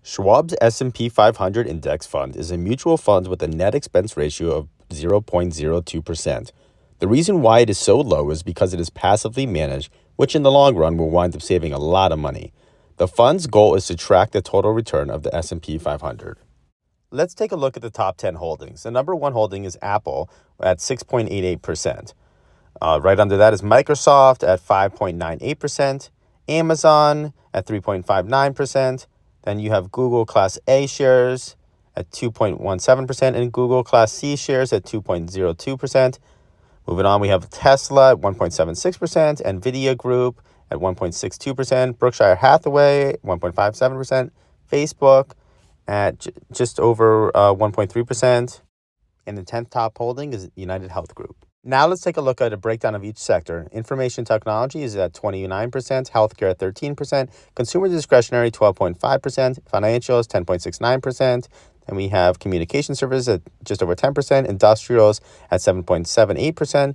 Schwab's S&P 500 Index Fund is a mutual fund with a net expense ratio of 0.02%. The reason why it is so low is because it is passively managed, which in the long run will wind up saving a lot of money. The fund's goal is to track the total return of the S&P 500. Let's take a look at the top 10 holdings. The number one holding is Apple at 6.88%. Right under that is Microsoft at 5.98%, Amazon at 3.59%. Then you have Google Class A shares at 2.17% and Google Class C shares at 2.02%. Moving on, we have Tesla at 1.76%, Nvidia Group at 1.62%, Berkshire Hathaway 1.57%, Facebook at just over 1.3%, and the 10th top holding is United Health Group. Now let's take a look at a breakdown of each sector. Information technology is at 29%, healthcare at 13%, consumer discretionary 12.5%, financials 10.69%, and we have communication services at just over 10%, industrials at 7.78%,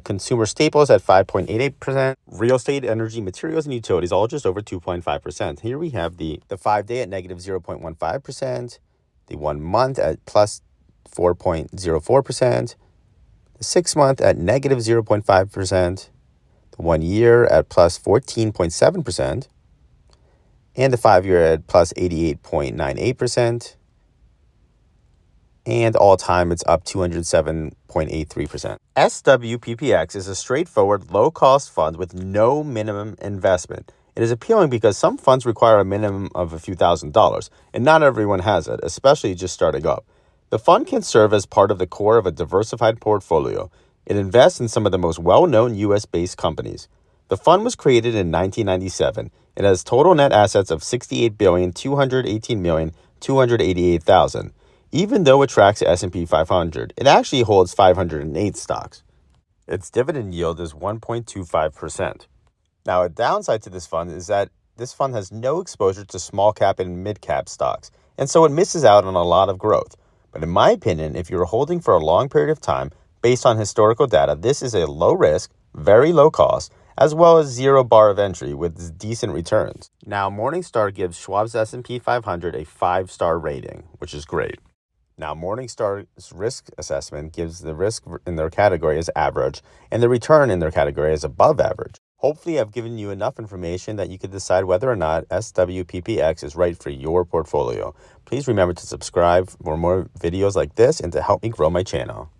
consumer staples at 5.88%, real estate, energy, materials, and utilities all just over 2.5%. Here we have the 5-day at negative 0.15%, the 1 month at plus 4.04%, the 6 month at negative 0.5%, the 1 year at plus 14.7%, and the 5 year at plus 88.98%, and all time it's up 207.83%. Swppx is a straightforward, low-cost fund with no minimum investment. It is appealing because some funds require a minimum of a few $1,000s, and not everyone has it, especially just starting up. The fund can serve as part of the core of a diversified portfolio. It invests in some of the most well-known U.S.-based companies. The fund was created in 1997. It has total net assets of $68,218,288,000. Even though it tracks the S&P 500, it actually holds 508 stocks. Its dividend yield is 1.25%. Now, a downside to this fund is that this fund has no exposure to small cap and mid cap stocks, and so it misses out on a lot of growth. But in my opinion, if you're holding for a long period of time, based on historical data, this is a low risk, very low cost, as well as zero bar of entry with decent returns. Now, Morningstar gives Schwab's S&P 500 a 5-star rating, which is great. Now, Morningstar's risk assessment gives the risk in their category as average and the return in their category as above average. Hopefully, I've given you enough information that you can decide whether or not Swppx is right for your portfolio. Please remember to subscribe for more videos like this and to help me grow my channel.